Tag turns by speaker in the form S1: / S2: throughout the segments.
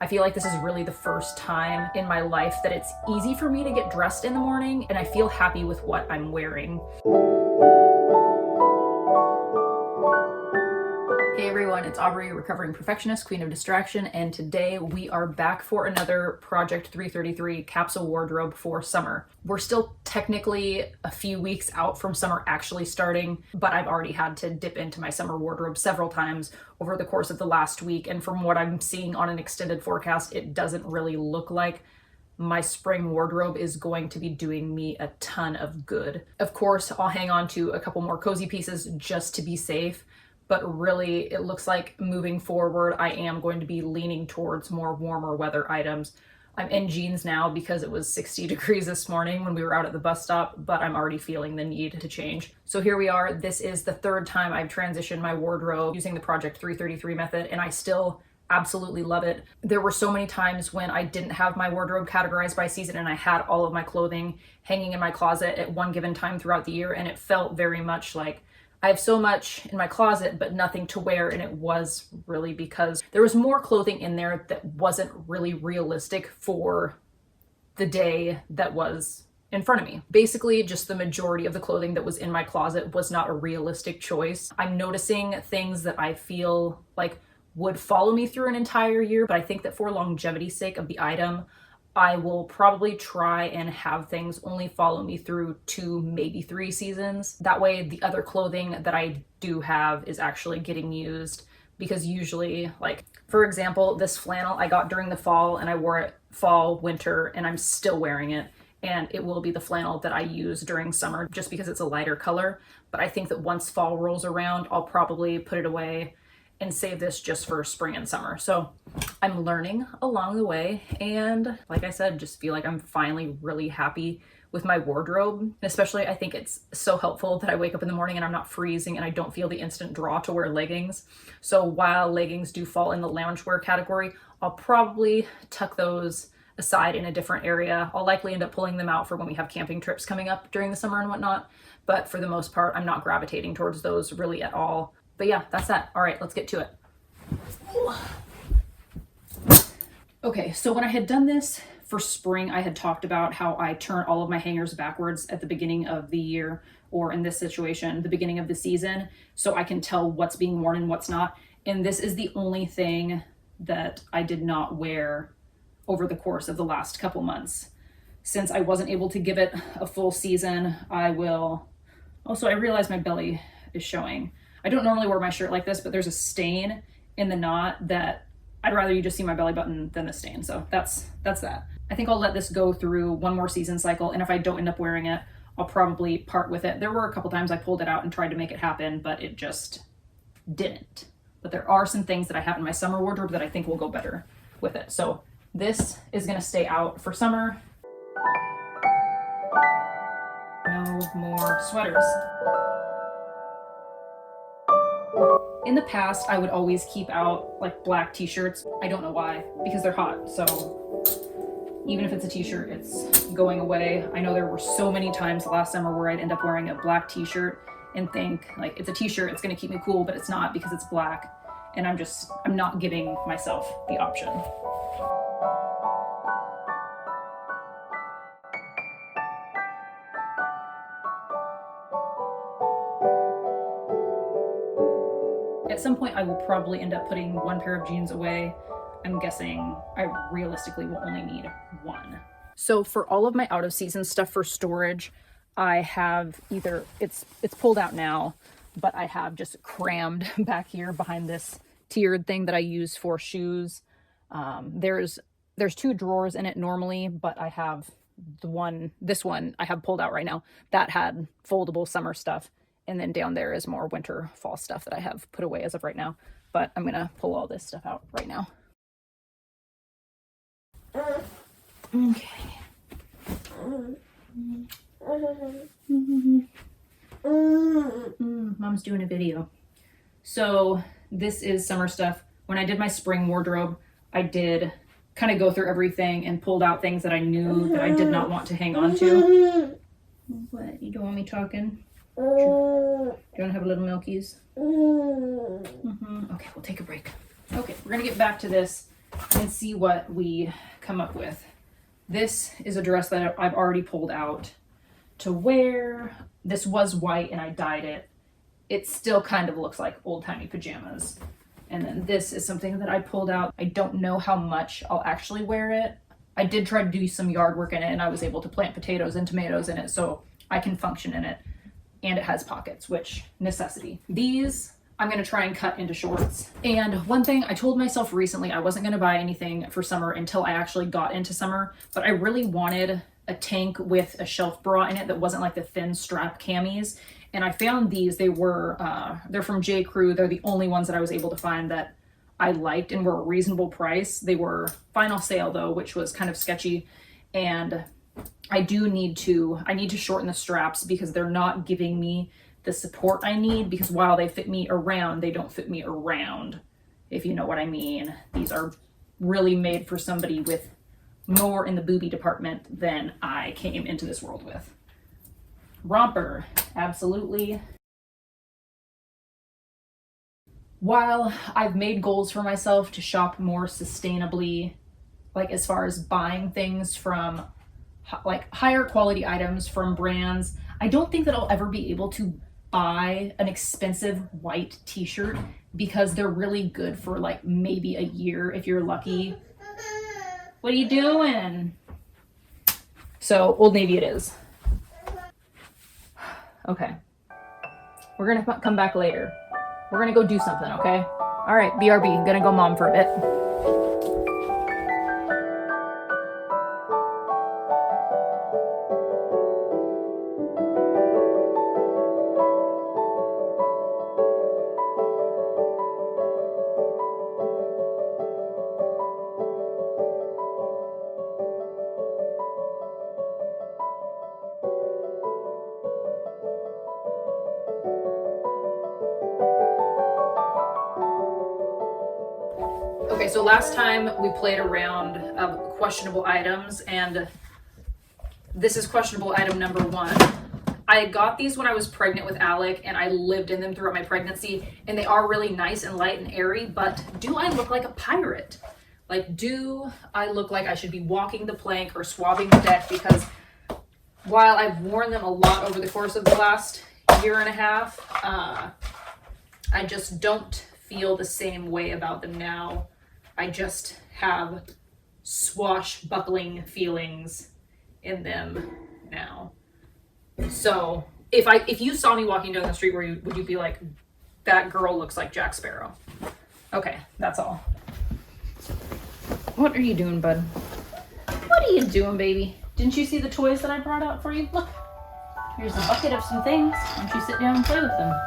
S1: feel like this is really the first time in my life that it's easy for me to get dressed in the morning and I feel happy with what I'm wearing. Hey everyone, it's Aubrey, recovering perfectionist, queen of distraction, and today we are back for another Project 333 capsule wardrobe for summer. We're still technically a few weeks out from summer actually starting, but I've already had to dip into my summer wardrobe several times over the course of the last week, and from what I'm seeing on an extended forecast, it doesn't really look like my spring wardrobe is going to be doing me a ton of good. Of course, I'll hang on to a couple more cozy pieces just to be safe, but really it looks like moving forward I am going to be leaning towards more warmer weather items. I'm in jeans now because it was 60 degrees this morning when we were out at the bus stop, but I'm already feeling the need to change. So here we are. This is the third time I've transitioned my wardrobe using the Project 333 method, and I still absolutely love it. There were so many times when I didn't have my wardrobe categorized by season and I had all of my clothing hanging in my closet at one given time throughout the year, and it felt very much like I have so much in my closet but nothing to wear, and it was really because there was more clothing in there that wasn't really realistic for the day that was in front of me. Basically, just the majority of the clothing that was in my closet was not a realistic choice. I'm noticing things that I feel like would follow me through an entire year, but I think that for longevity's sake of the item, I will probably try and have things only follow me through 2, maybe 3 seasons. That way the other clothing that I do have is actually getting used, because usually, like for example, this flannel I got during the fall and I wore it fall, winter, and I'm still wearing it. And it will be the flannel that I use during summer just because it's a lighter color. But I think that once fall rolls around, I'll probably put it away and save this just for spring and summer. So I'm learning along the way, and like I said, just feel like I'm finally really happy with my wardrobe. And especially I think it's so helpful that I wake up in the morning and I'm not freezing and I don't feel the instant draw to wear leggings. So while leggings do fall in the loungewear category, I'll probably tuck those aside in a different area. I'll likely end up pulling them out for when we have camping trips coming up during the summer and whatnot, but for the most part I'm not gravitating towards those really at all. But yeah, that's that. All right, let's get to it. Okay, so when I had done this for spring, I had talked about how I turn all of my hangers backwards at the beginning of the year, or in this situation, the beginning of the season, so I can tell what's being worn and what's not. And this is the only thing that I did not wear over the course of the last couple months. Since I wasn't able to give it a full season, I will... Also, I realize my belly is showing. I don't normally wear my shirt like this, but there's a stain in the knot that I'd rather you just see my belly button than the stain. So that's that. I think I'll let this go through one more season cycle, and if I don't end up wearing it, I'll probably part with it. There were a couple times I pulled it out and tried to make it happen, but it just didn't. But there are some things that I have in my summer wardrobe that I think will go better with it. So this is gonna stay out for summer. No more sweaters. In the past, I would always keep out like black t-shirts. I don't know why, because they're hot. So even if it's a t-shirt, it's going away. I know there were so many times last summer where I'd end up wearing a black t-shirt and think like, it's a t-shirt, it's gonna keep me cool, but it's not because it's black. And I'm not giving myself the option. At some point I will probably end up putting one pair of jeans away. I'm guessing I realistically will only need one. So for all of my out of season stuff for storage, I have either, it's pulled out now, but I have just crammed back here behind this tiered thing that I use for shoes. There's 2 drawers in it normally, but I have this one I have pulled out right now that had foldable summer stuff. And then down there is more winter, fall stuff that I have put away as of right now. But I'm gonna pull all this stuff out right now. Okay. Mom's doing a video. So this is summer stuff. When I did my spring wardrobe, I did kind of go through everything and pulled out things that I knew that I did not want to hang on to. What? You don't want me talking? Do you want to have a little milkies? Okay, we'll take a break. Okay, we're gonna get back to this and see what we come up with. This is a dress that I've already pulled out to wear. This was white and I dyed it. It still kind of looks like old-timey pajamas. And then this is something that I pulled out. I don't know how much I'll actually wear it. I did try to do some yard work in it and I was able to plant potatoes and tomatoes in it so I can function in it. And it has pockets, which necessity. These I'm gonna try and cut into shorts. And one thing I told myself recently, I wasn't gonna buy anything for summer until I actually got into summer, but I really wanted a tank with a shelf bra in it that wasn't like the thin strap camis. And I found these. They're from J. Crew. They're the only ones that I was able to find that I liked and were a reasonable price. They were final sale though, which was kind of sketchy. And I need to shorten the straps because they're not giving me the support I need, because while they fit me around, they don't fit me around, if you know what I mean. These are really made for somebody with more in the booby department than I came into this world with. Romper, absolutely. While I've made goals for myself to shop more sustainably, like as far as buying things from like higher quality items from brands, I don't think that I'll ever be able to buy an expensive white t-shirt because they're really good for like maybe a year if you're lucky. What are you doing? So Old Navy it is. Okay. We're gonna come back later. We're gonna go do something, okay? All right, BRB, gonna go mom for a bit. Okay, so last time we played a round of questionable items, and this is questionable item number 1. I got these when I was pregnant with Alec, and I lived in them throughout my pregnancy, and they are really nice and light and airy, but do I look like a pirate? Like, do I look like I should be walking the plank or swabbing the deck? Because while I've worn them a lot over the course of the last year and a half, I just don't feel the same way about them now. I just have swashbuckling feelings in them now. So if you saw me walking down the street, would you be like, that girl looks like Jack Sparrow? Okay, that's all. What are you doing, bud? What are you doing, baby? Didn't you see the toys that I brought out for you? Look, here's a bucket of some things. Why don't you sit down and play with them?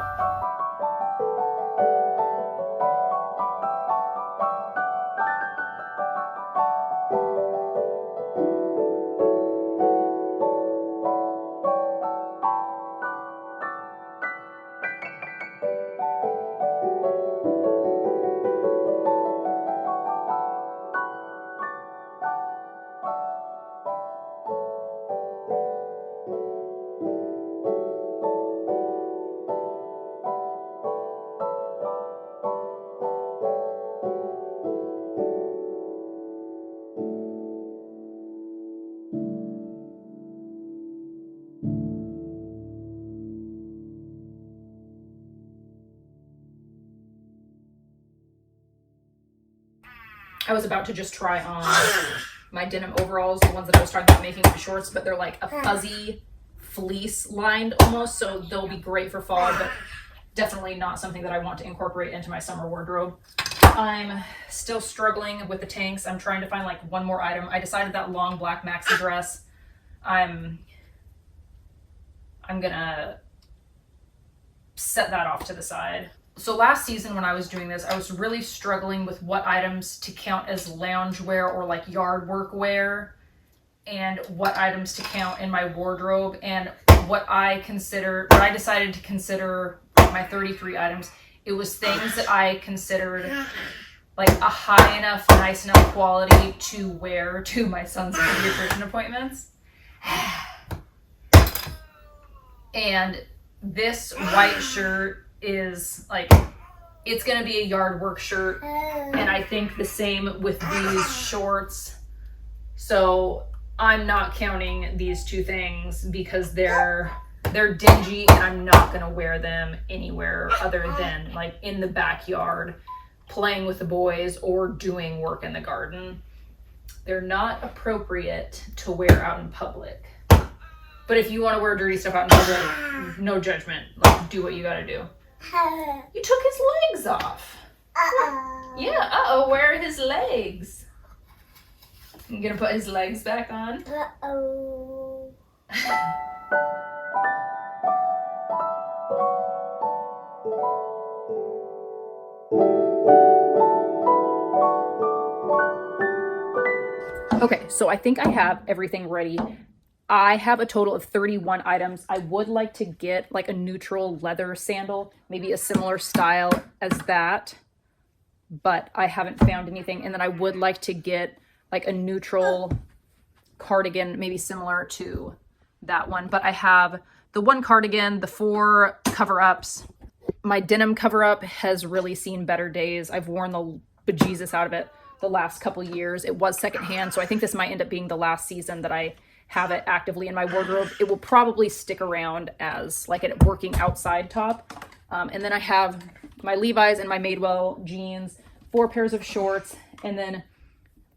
S1: I was about to just try on my denim overalls, the ones that I was talking about making into shorts, but they're like a fuzzy fleece lined almost, so they'll be great for fall, but definitely not something that I want to incorporate into my summer wardrobe. I'm still struggling with the tanks. I'm trying to find like one more item. I decided that long black maxi dress, I'm gonna set that off to the side. So last season when I was doing this, I was really struggling with what items to count as loungewear or like yard work wear, and what items to count in my wardrobe, and what I decided to consider my 33 items. It was things that I considered like a high enough, nice enough quality to wear to my son's pediatrician appointments. And this white shirt is like It's gonna be a yard work shirt, and I think the same with these shorts. So I'm not counting these two things because they're dingy, and I'm not gonna wear them anywhere other than like in the backyard, playing with the boys or doing work in the garden. They're not appropriate to wear out in public. But if you want to wear dirty stuff out in public, no judgment. Like, do what you gotta do. You took his legs off. Yeah, uh-oh, where are his legs? You gonna put his legs back on?
S2: Uh-oh.
S1: Okay, so I think I have everything ready. I have a total of 31 items. I would like to get like a neutral leather sandal, maybe a similar style as that, but I haven't found anything. And then I would like to get like a neutral cardigan, maybe similar to that one. But I have the one cardigan, the 4 cover-ups. My denim cover-up has really seen better days. I've worn the bejesus out of it the last couple years. It was secondhand, so I think this might end up being the last season that I have it actively in my wardrobe. It will probably stick around as like a working outside top. And then I have my Levi's and my Madewell jeans, 4 pairs of shorts, and then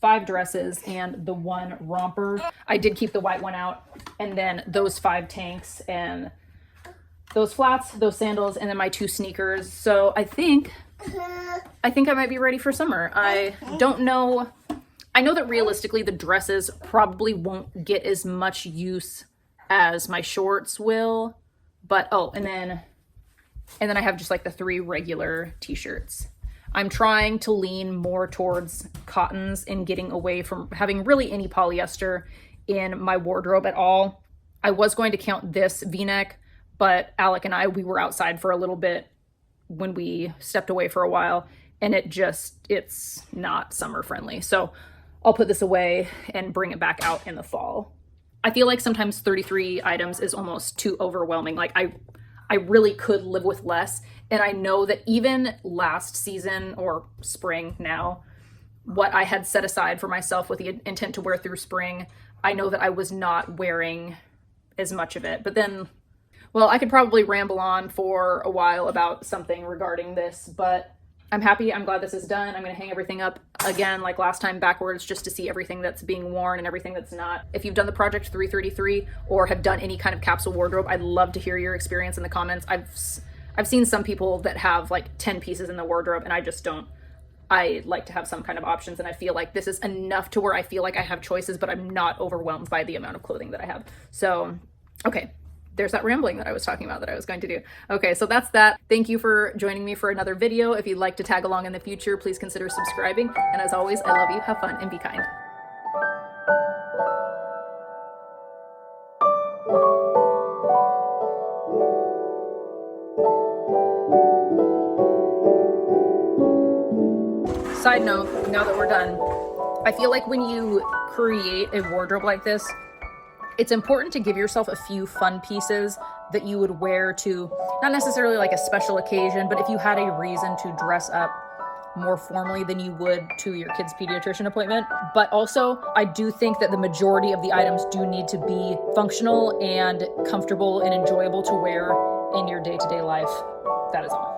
S1: 5 dresses and the 1 romper. I did keep the white one out, and then those 5 tanks and those flats, those sandals, and then my 2 sneakers. So I think I might be ready for summer. I don't know. I know that realistically the dresses probably won't get as much use as my shorts will, but and then I have just like the 3 regular t-shirts. I'm trying to lean more towards cottons and getting away from having really any polyester in my wardrobe at all. I was going to count this V-neck, but Alec and we were outside for a little bit when we stepped away for a while, and it's not summer friendly. So I'll put this away and bring it back out in the fall. I feel like sometimes 33 items is almost too overwhelming. Like I really could live with less. And I know that even last season or spring now, what I had set aside for myself with the intent to wear through spring, I know that I was not wearing as much of it. But then, well, I could probably ramble on for a while about something regarding this, but I'm happy. I'm glad this is done. I'm going to hang everything up again like last time backwards just to see everything that's being worn and everything that's not. If you've done the Project 333 or have done any kind of capsule wardrobe, I'd love to hear your experience in the comments. I've seen some people that have like 10 pieces in the wardrobe, and I just don't. I like to have some kind of options, and I feel like this is enough to where I feel like I have choices, but I'm not overwhelmed by the amount of clothing that I have. So, okay. There's that rambling that I was talking about that I was going to do. Okay, so that's that. Thank you for joining me for another video. If you'd like to tag along in the future, please consider subscribing. And as always, I love you, have fun, and be kind. Side note, now that we're done, I feel like when you create a wardrobe like this, it's important to give yourself a few fun pieces that you would wear to, not necessarily like a special occasion, but if you had a reason to dress up more formally than you would to your kid's pediatrician appointment. But also, I do think that the majority of the items do need to be functional and comfortable and enjoyable to wear in your day-to-day life. That is all.